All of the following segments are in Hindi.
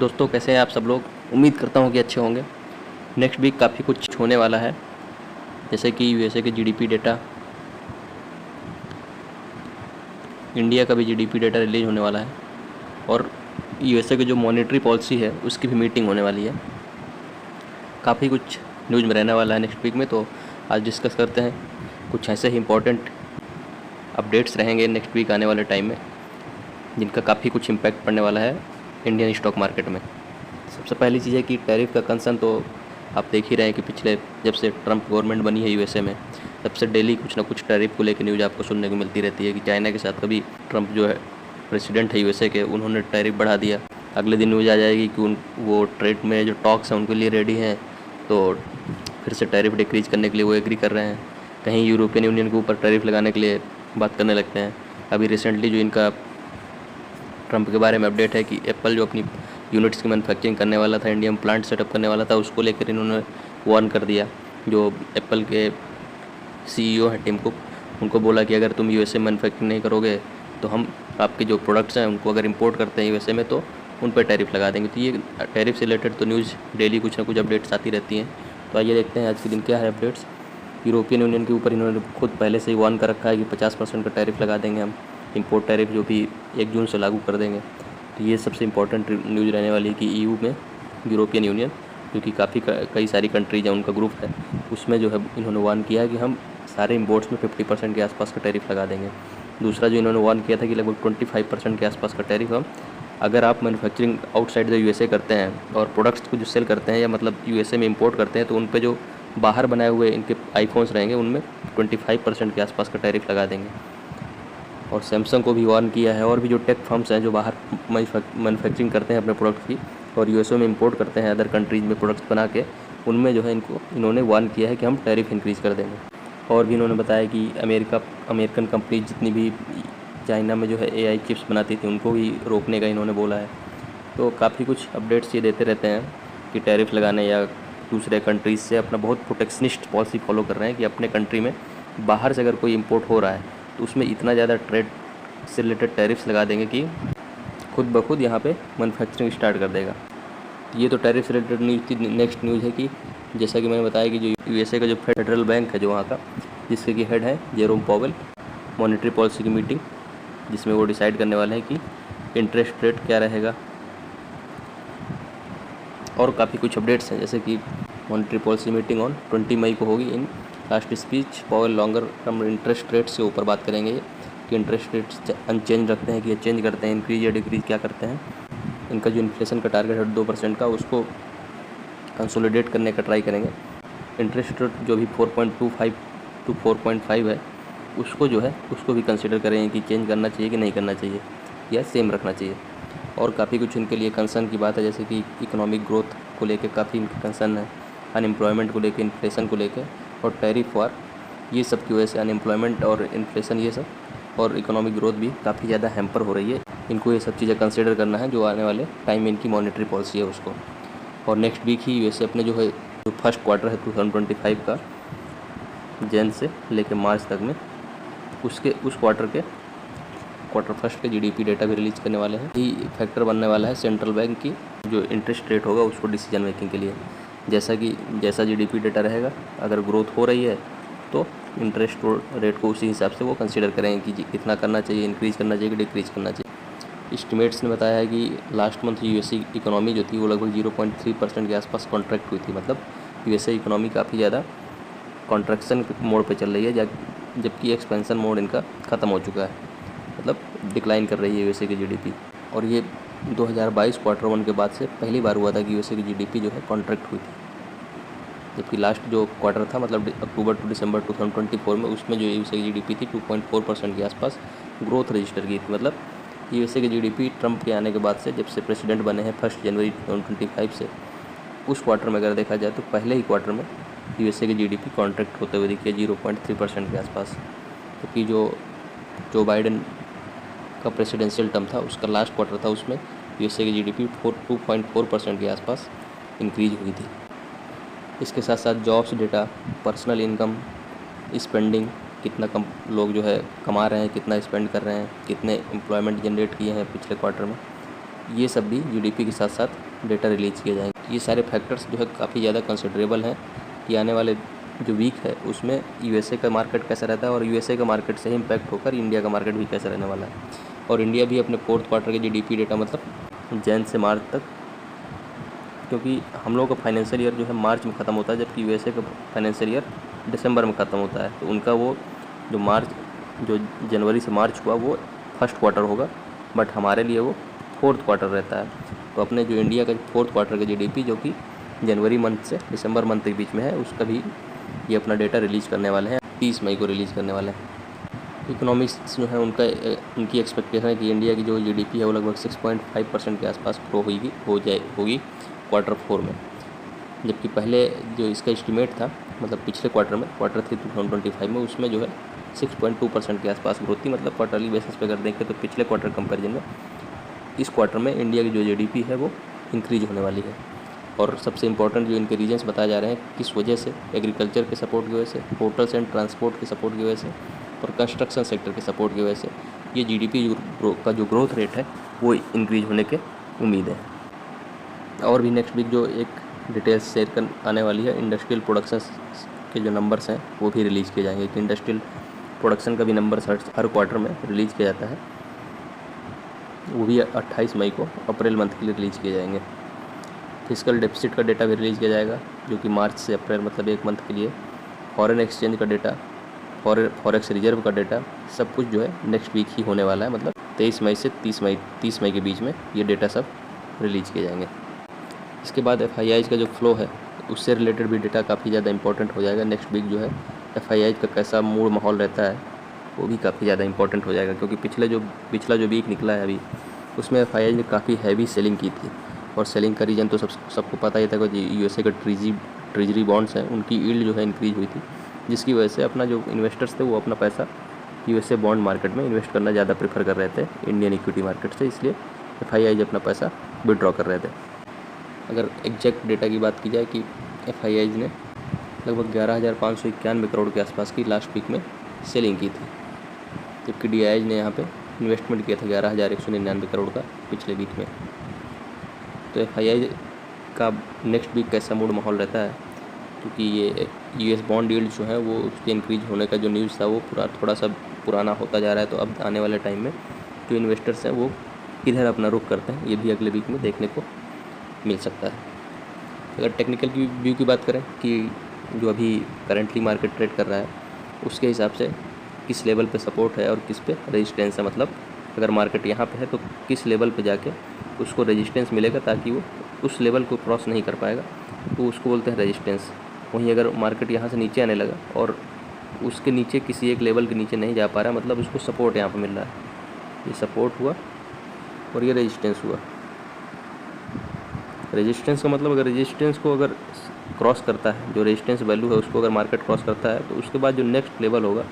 दोस्तों कैसे हैं आप सब लोग। उम्मीद करता हूँ कि अच्छे होंगे। नेक्स्ट वीक काफ़ी कुछ होने वाला है, जैसे कि यूएसए के जीडीपी डेटा, इंडिया का भी जीडीपी डेटा रिलीज होने वाला है और यूएसए की जो मॉनेटरी पॉलिसी है उसकी भी मीटिंग होने वाली है। काफ़ी कुछ न्यूज़ में रहने वाला है नेक्स्ट वीक में, तो आज डिस्कस करते हैं। कुछ ऐसे ही इम्पोर्टेंट अपडेट्स रहेंगे नेक्स्ट वीक आने वाले टाइम में, जिनका काफ़ी कुछ इम्पैक्ट पड़ने वाला है इंडियन स्टॉक मार्केट में। सबसे पहली चीज़ है कि टैरिफ का कंसर्न तो आप देख ही रहे हैं कि पिछले जब से ट्रंप गवर्नमेंट बनी है यूएसए में, तब से डेली कुछ ना कुछ टैरिफ को लेकर न्यूज़ आपको सुनने को मिलती रहती है कि चाइना के साथ कभी ट्रंप जो है प्रेसिडेंट है यूएसए के, उन्होंने टैरिफ बढ़ा दिया, अगले दिन न्यूज़ आ जाएगी कि वो ट्रेड में जो टॉक्स हैं उनके लिए रेडी हैं, तो फिर से टैरिफ डिक्रीज करने के लिए वो एग्री कर रहे हैं। कहीं यूरोपियन यूनियन के ऊपर टैरिफ लगाने के लिए बात करने लगते हैं। अभी रिसेंटली जो इनका ट्रंप के बारे में अपडेट है कि एप्पल जो अपनी यूनिट्स की मैन्युफैक्चरिंग करने वाला था, इंडिया में प्लांट सेटअप करने वाला था, उसको लेकर इन्होंने वार्न कर दिया। जो एप्पल के सीईओ हैं टिम कुक, उनको बोला कि अगर तुम यूएसए मैन्युफैक्चरिंग नहीं करोगे तो हम आपके जो प्रोडक्ट्स हैं उनको अगर इंपोर्ट करते हैं यूएसए में तो उन पर टैरिफ लगा देंगे। तो ये टैरिफ से रिलेटेड तो न्यूज़ डेली कुछ ना कुछ अपडेट्स आती रहती हैं। तो आइए देखते हैं आज के दिन क्या है अपडेट्स। यूरोपियन यूनियन के ऊपर इन्होंने खुद पहले से ही वार्न कर रखा है कि 50% का टैरिफ लगा देंगे हम, इंपोर्ट टैरिफ जो भी 1 जून से लागू कर देंगे। तो ये सबसे इम्पोर्टेंट न्यूज़ रहने वाली है कि ईयू में यूरोपियन यूनियन, क्योंकि काफ़ी कई सारी कंट्रीज हैं, उनका ग्रुप है, उसमें जो है इन्होंने वार्न किया है कि हम सारे इम्पोर्ट्स में 50% के आसपास का टैरिफ लगा देंगे। दूसरा जो इन्होंने वार्न किया था कि लगभग 25% के आसपास का टैरिफ हम, अगर आप मैन्युफैक्चरिंग आउटसाइड द यूएसए करते हैं और प्रोडक्ट्स को जो सेल करते हैं या मतलब यूएसए में इंपोर्ट करते हैं, तो उन पे जो बाहर बनाए हुए इनके आईफोन्स रहेंगे उनमें 25% के आसपास का टैरिफ लगा देंगे। और सैमसंग को भी वार्न किया है, और भी जो टेक फर्म्स हैं जो बाहर मैन्युफैक्चरिंग करते हैं अपने प्रोडक्ट्स की और यूएसए में इंपोर्ट करते हैं अदर कंट्रीज़ में प्रोडक्ट्स बना के, उनमें जो है इन्होंने वार्न किया है कि हम टैरिफ इंक्रीज़ कर देंगे। और भी इन्होंने बताया कि अमेरिकन कंपनी जितनी भी चाइना में जो है एआई चिप्स बनाती थी उनको भी रोकने का इन्होंने बोला है। तो काफ़ी कुछ अपडेट्स ये देते रहते हैं कि टैरिफ लगाने या दूसरे कंट्रीज़ से अपना बहुत प्रोटेक्शनिस्ट पॉलिसी फॉलो कर रहे हैं कि अपने कंट्री में बाहर से अगर कोई इंपोर्ट हो रहा है तो उसमें इतना ज़्यादा ट्रेड से रिलेटेड टैरिफ्स लगा देंगे कि खुद ब खुद यहाँ पे मैन्युफैक्चरिंग स्टार्ट कर देगा। ये तो टैरिफ से रिलेटेड न्यूज़ थी। नेक्स्ट न्यूज़ है कि जैसा कि मैंने बताया कि जो यूएसए का जो फेडरल बैंक है जो वहाँ का, जिसके की हेड है जेरोम पॉवेल, मॉनेटरी पॉलिसी की मीटिंग जिसमें वो डिसाइड करने वाले हैं कि इंटरेस्ट रेट क्या रहेगा। और काफ़ी कुछ अपडेट्स हैं, जैसे कि मॉनेटरी पॉलिसी मीटिंग ऑन 20 मई को होगी। In last speech Powell longer term interest rates के ऊपर बात करेंगे कि इंटरेस्ट रेट्स अनचेंज रखते हैं कि चेंज करते हैं, इंक्रीज या डिक्रीज क्या करते हैं। इनका जो इन्फ्लेशन का टारगेट है 2% का, उसको कंसोलिडेट करने का ट्राई करेंगे। इंटरेस्ट रेट जो भी 4.25 to 4.5 है उसको जो है उसको भी कंसिडर करेंगे कि चेंज करना चाहिए कि नहीं करना चाहिए या सेम रखना चाहिए। और काफ़ी कुछ इनके लिए कंसर्न की बात है, जैसे कि इकोनॉमिक ग्रोथ को लेकर काफ़ी इनके कंसर्न है, अनएम्प्लॉयमेंट को लेकर, इन्फ्लेशन को लेकर और टैरिफ वार, ये सब की वजह से अनएम्प्लॉयमेंट और इन्फ्लेशन ये सब और इकोनॉमिक ग्रोथ भी काफ़ी ज़्यादा हैम्पर हो रही है। इनको ये सब चीज़ें कंसिडर करना है जो आने वाले टाइम में इनकी मॉनेटरी पॉलिसी है उसको। और नेक्स्ट वीक ही यूएसए अपने जो है जो फर्स्ट क्वार्टर है 2025 का जन से लेकर मार्च तक में उस क्वार्टर फर्स्ट के जीडीपी डेटा भी रिलीज़ करने वाले हैं। ये फैक्टर बनने वाला है सेंट्रल बैंक की जो इंटरेस्ट रेट होगा उसको डिसीजन मेकिंग के लिए। जैसा जीडीपी डेटा रहेगा, अगर ग्रोथ हो रही है तो इंटरेस्ट रेट को उसी हिसाब से वो कंसीडर करेंगे कि कितना करना चाहिए, इंक्रीज़ करना चाहिए कि डिक्रीज़ करना चाहिए। एस्टिमेट्स ने बताया है कि लास्ट मंथ यूएसए इकोनॉमी जो थी वो लगभग 0.3% के आसपास कॉन्ट्रैक्ट हुई थी। मतलब यूएसए इकोनॉमी काफ़ी ज़्यादा कॉन्ट्रैक्शन मोड पे चल रही है, जबकि एक्सपेंशन मोड इनका ख़त्म हो चुका है, मतलब डिक्लाइन कर रही है यूएसए की जीडीपी। और ये 2022 क्वार्टर 1 के बाद से पहली बार हुआ था कि यूएसए की जीडीपी जो है कॉन्ट्रैक्ट हुई थी, जबकि लास्ट जो क्वार्टर था मतलब अक्टूबर टू दिसंबर 2024 में उसमें जो यूएसए की जीडीपी थी 2.4% के आसपास ग्रोथ रजिस्टर की थी। मतलब यूएसए की जीडीपी ट्रंप के आने के बाद से, जब से प्रेसिडेंट बने हैं 1 जनवरी 2025 से, उस क्वार्टर में अगर देखा जाए तो पहले ही क्वार्टर में यूएसए की जीडीपी कॉन्ट्रैक्ट होते हुए दिखी है 0.3% के आसपास। क्योंकि जो बाइडेन का प्रेसिडेंशियल टर्म था उसका लास्ट क्वार्टर था, उसमें यूएसए की जीडीपी 2.4% के आसपास इंक्रीज हुई थी। इसके साथ साथ jobs data, personal income, spending, कितना कम लोग जो है कमा रहे हैं, कितना स्पेंड कर रहे हैं, कितने एम्प्लॉयमेंट जनरेट किए हैं पिछले क्वार्टर में, ये सब भी जीडीपी के साथ साथ डेटा रिलीज़ किए जाएंगे। ये सारे फैक्टर्स जो है काफ़ी ज़्यादा कंसिडरेबल हैं कि आने वाले जो वीक है उसमें यूएसए का मार्केट कैसा रहता है और यूएसए का मार्केट से ही इम्पैक्ट होकर इंडिया का मार्केट भी कैसा रहने वाला है। और इंडिया भी अपने फोर्थ क्वार्टर के जीडीपी डेटा मतलब जैन से मार्च तक, क्योंकि हम लोगों का फाइनेंशियल ईयर जो है मार्च में ख़त्म होता है जबकि यूएसए का फाइनेंशियल ईयर दिसंबर में ख़त्म होता है, तो उनका वो जो जनवरी से मार्च हुआ वो फर्स्ट क्वार्टर होगा, बट हमारे लिए वो फोर्थ क्वार्टर रहता है। तो अपने जो इंडिया का फोर्थ क्वार्टर का जीडीपी जो कि जनवरी मंथ से दिसंबर मंथ के बीच में है, उसका भी ये अपना डेटा रिलीज़ करने वाले हैं, 30 मई को रिलीज़ करने वाले हैं। इकोनॉमिक्स जो है उनकी एक्सपेक्टेशन है कि इंडिया की जो जीडीपी है वो लगभग 6.5% के आसपास ग्रो होगी क्वार्टर 4 में, जबकि पहले जो इसका एस्टिमेट था मतलब पिछले क्वार्टर 3 2025 में उसमें जो है 6.2% के आसपास ग्रोथ थी। मतलब क्वार्टरली बेसिस पे अगर देखें तो पिछले क्वार्टर कंपैरिजन में इस क्वार्टर में इंडिया की जो जीडीपी है वो इंक्रीज होने वाली है। और सबसे इम्पोर्टेंट जो इनके रीजन्स बताए जा रहे हैं किस वजह से, एग्रीकल्चर के सपोर्ट की वजह से, होटल्स एंड ट्रांसपोर्ट के सपोर्ट की वजह से और कंस्ट्रक्शन सेक्टर के सपोर्ट की वजह से ये जीडीपी का जो ग्रोथ रेट है वो इंक्रीज होने के उम्मीद है। और भी नेक्स्ट वीक जो एक डिटेल्स शेयर कर आने वाली है, इंडस्ट्रियल प्रोडक्शन के जो नंबर्स हैं वो भी रिलीज़ किए जाएंगे। कि इंडस्ट्रियल प्रोडक्शन का भी नंबर हर क्वार्टर में रिलीज़ किया जाता है, वो भी 28 मई को अप्रैल मंथ के लिए रिलीज़ किए जाएंगे। फिजिकल डेफिसिट का डेटा भी रिलीज़ किया जाएगा जो कि मार्च से अप्रैल मतलब एक मंथ के लिए। फॉरेन एक्सचेंज का डेटा, फॉरेक्स रिजर्व का डेटा, सब कुछ जो है नेक्स्ट वीक ही होने वाला है। मतलब 23 मई से 30 मई के बीच में ये डेटा सब रिलीज़ किए जाएंगे। इसके बाद FIIs का जो फ्लो है उससे रिलेटेड भी डेटा काफ़ी ज़्यादा इंपॉर्टेंट हो जाएगा। नेक्स्ट वीक जो है FIIs का कैसा मूड माहौल रहता है वो भी काफ़ी ज़्यादा इंपॉर्टेंट हो जाएगा, क्योंकि पिछला जो वीक निकला है अभी उसमें FIIs ने काफ़ी हैवी सेलिंग की थी। और सेलिंग का रीज़न तो सबको पता ही था कि यूएसए का ट्रेजरी बॉन्ड्स हैं उनकी यील्ड जो है इंक्रीज हुई थी, जिसकी वजह से अपना जो इन्वेस्टर्स थे वो अपना पैसा यूएसए बॉन्ड मार्केट में इन्वेस्ट करना ज़्यादा प्रेफर कर रहे थे इंडियन इक्विटी मार्केट से, इसलिए FIIs अपना पैसा विड्रॉ कर रहे थे। अगर एग्जैक्ट डेटा की बात की जाए कि FIIs ने लगभग 11,591 करोड़ के आसपास की लास्ट वीक में सेलिंग की थी, जबकि DIIs ने यहाँ पे इन्वेस्टमेंट किया था 11,199 करोड़ का पिछले वीक में। तो FII का नेक्स्ट वीक कैसा मूड माहौल रहता है, क्योंकि ये US बॉन्ड यील्ड जो है वो उसके इंक्रीज होने का जो न्यूज़ था वो थोड़ा सा पुराना होता जा रहा है। तो अब आने वाले टाइम में जो इन्वेस्टर्स हैं वो किधर अपना रुख करते हैं ये भी अगले वीक में देखने को मिल सकता है। अगर टेक्निकल की व्यू की बात करें कि जो अभी करंटली मार्केट ट्रेड कर रहा है उसके हिसाब से किस लेवल पे सपोर्ट है और किस पे रेजिस्टेंस है, मतलब अगर मार्केट यहाँ पे है तो किस लेवल पे जाके उसको रेजिस्टेंस मिलेगा ताकि वो उस लेवल को क्रॉस नहीं कर पाएगा, तो उसको बोलते हैं रेजिस्टेंस। वहीं अगर मार्केट यहाँ से नीचे आने लगा और उसके नीचे किसी एक लेवल के नीचे नहीं जा पा रहा, मतलब उसको सपोर्ट यहाँ पर मिल रहा है। ये सपोर्ट हुआ और ये रेजिस्टेंस हुआ। रेजिस्टेंस का मतलब अगर रेजिस्टेंस को अगर क्रॉस करता है, जो रेजिस्टेंस वैल्यू है उसको अगर मार्केट क्रॉस करता है तो उसके बाद जो नेक्स्ट लेवल होगा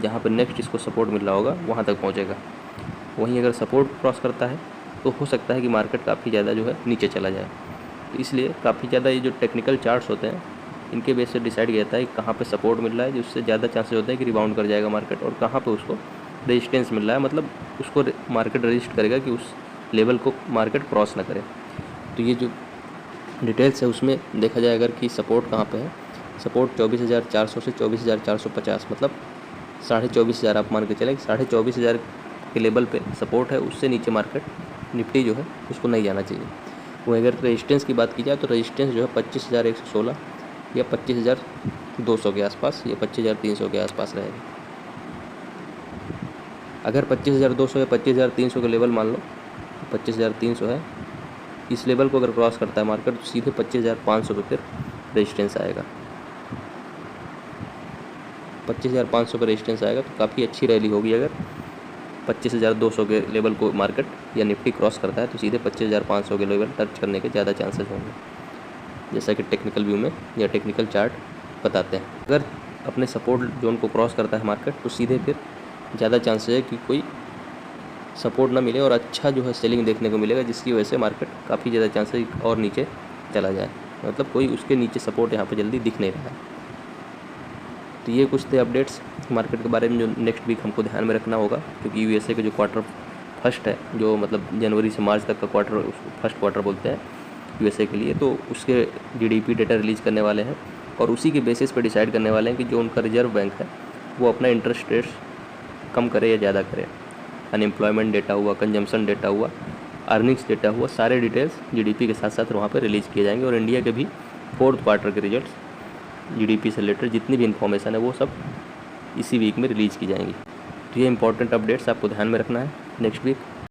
जहाँ पर नेक्स्ट इसको सपोर्ट मिल रहा होगा वहाँ तक पहुँचेगा। वहीं अगर सपोर्ट क्रॉस करता है तो हो सकता है कि मार्केट काफ़ी ज़्यादा जो है नीचे चला जाए। तो इसलिए काफ़ी ज़्यादा ये जो टेक्निकल चार्ट्स होते हैं इनके बेस से डिसाइड किया जाता है कि कहाँ पे सपोर्ट मिल रहा है जिससे ज़्यादा चांसेस होते हैं कि रिबाउंड कर जाएगा मार्केट, और कहाँ पे उसको रेजिस्टेंस मिल रहा है, मतलब उसको मार्केट रजिस्ट करेगा कि उस लेवल को मार्केट क्रॉस ना करे। तो ये जो डिटेल्स है उसमें देखा जाए अगर कि सपोर्ट कहाँ पे है, सपोर्ट 24,400 से 24,450, मतलब 24,500 आप मान के चले 24,500 के लेवल पे सपोर्ट है, उससे नीचे मार्केट निफ्टी जो है उसको नहीं जाना चाहिए। वो अगर रेजिस्टेंस की बात की जाए तो रेजिस्टेंस जो है 25,116 या 25,200 के आसपास या 25,300 के आसपास रहेगा। अगर 25,200 या 25,300 के लेवल मान लो, 25,300 है, इस लेवल को अगर क्रॉस करता है मार्केट तो सीधे 25,500 पे फिर रेजिस्टेंस आएगा। 25,500 पे रेजिस्टेंस आएगा तो काफ़ी अच्छी रैली होगी। अगर 25,200 के लेवल को मार्केट या निफ्टी क्रॉस करता है तो सीधे 25,500 के लेवल टच करने के ज़्यादा चांसेस होंगे, जैसा कि टेक्निकल व्यू में या टेक्निकल चार्ट बताते हैं। अगर अपने सपोर्ट जोन को क्रॉस करता है मार्केट तो सीधे फिर ज़्यादा चांसेस है कि कोई सपोर्ट ना मिले और अच्छा जो है सेलिंग देखने को मिलेगा, जिसकी वजह से मार्केट काफ़ी ज़्यादा चांसेस और नीचे चला जाए, मतलब कोई उसके नीचे सपोर्ट यहाँ पे जल्दी दिख नहीं रहा है। तो ये कुछ थे अपडेट्स मार्केट के बारे में जो नेक्स्ट वीक हमको ध्यान में रखना होगा, क्योंकि यूएसए के जो क्वार्टर फर्स्ट है, जो मतलब जनवरी से मार्च तक का क्वार्टर, उसको फर्स्ट क्वार्टर बोलते हैं यूएसए के लिए, तो उसके जीडीपी डेटा रिलीज़ करने वाले हैं और उसी के बेसिस पे डिसाइड करने वाले हैं कि जो उनका रिजर्व बैंक है वो अपना इंटरेस्ट रेट्स कम करे या ज़्यादा करे। अनएम्प्लॉयमेंट डेटा हुआ, कंजम्पशन डेटा हुआ, अर्निंग्स डेटा हुआ, सारे डिटेल्स जीडीपी के साथ साथ वहाँ पर रिलीज़ किए जाएंगे। और इंडिया के भी फोर्थ क्वार्टर के रिजल्ट्स, जीडीपी से रिलेटेड जितनी भी इन्फॉर्मेशन है वो सब इसी वीक में रिलीज़ की जाएंगी। तो ये इंपॉर्टेंट अपडेट्स आपको ध्यान में रखना है नेक्स्ट वीक।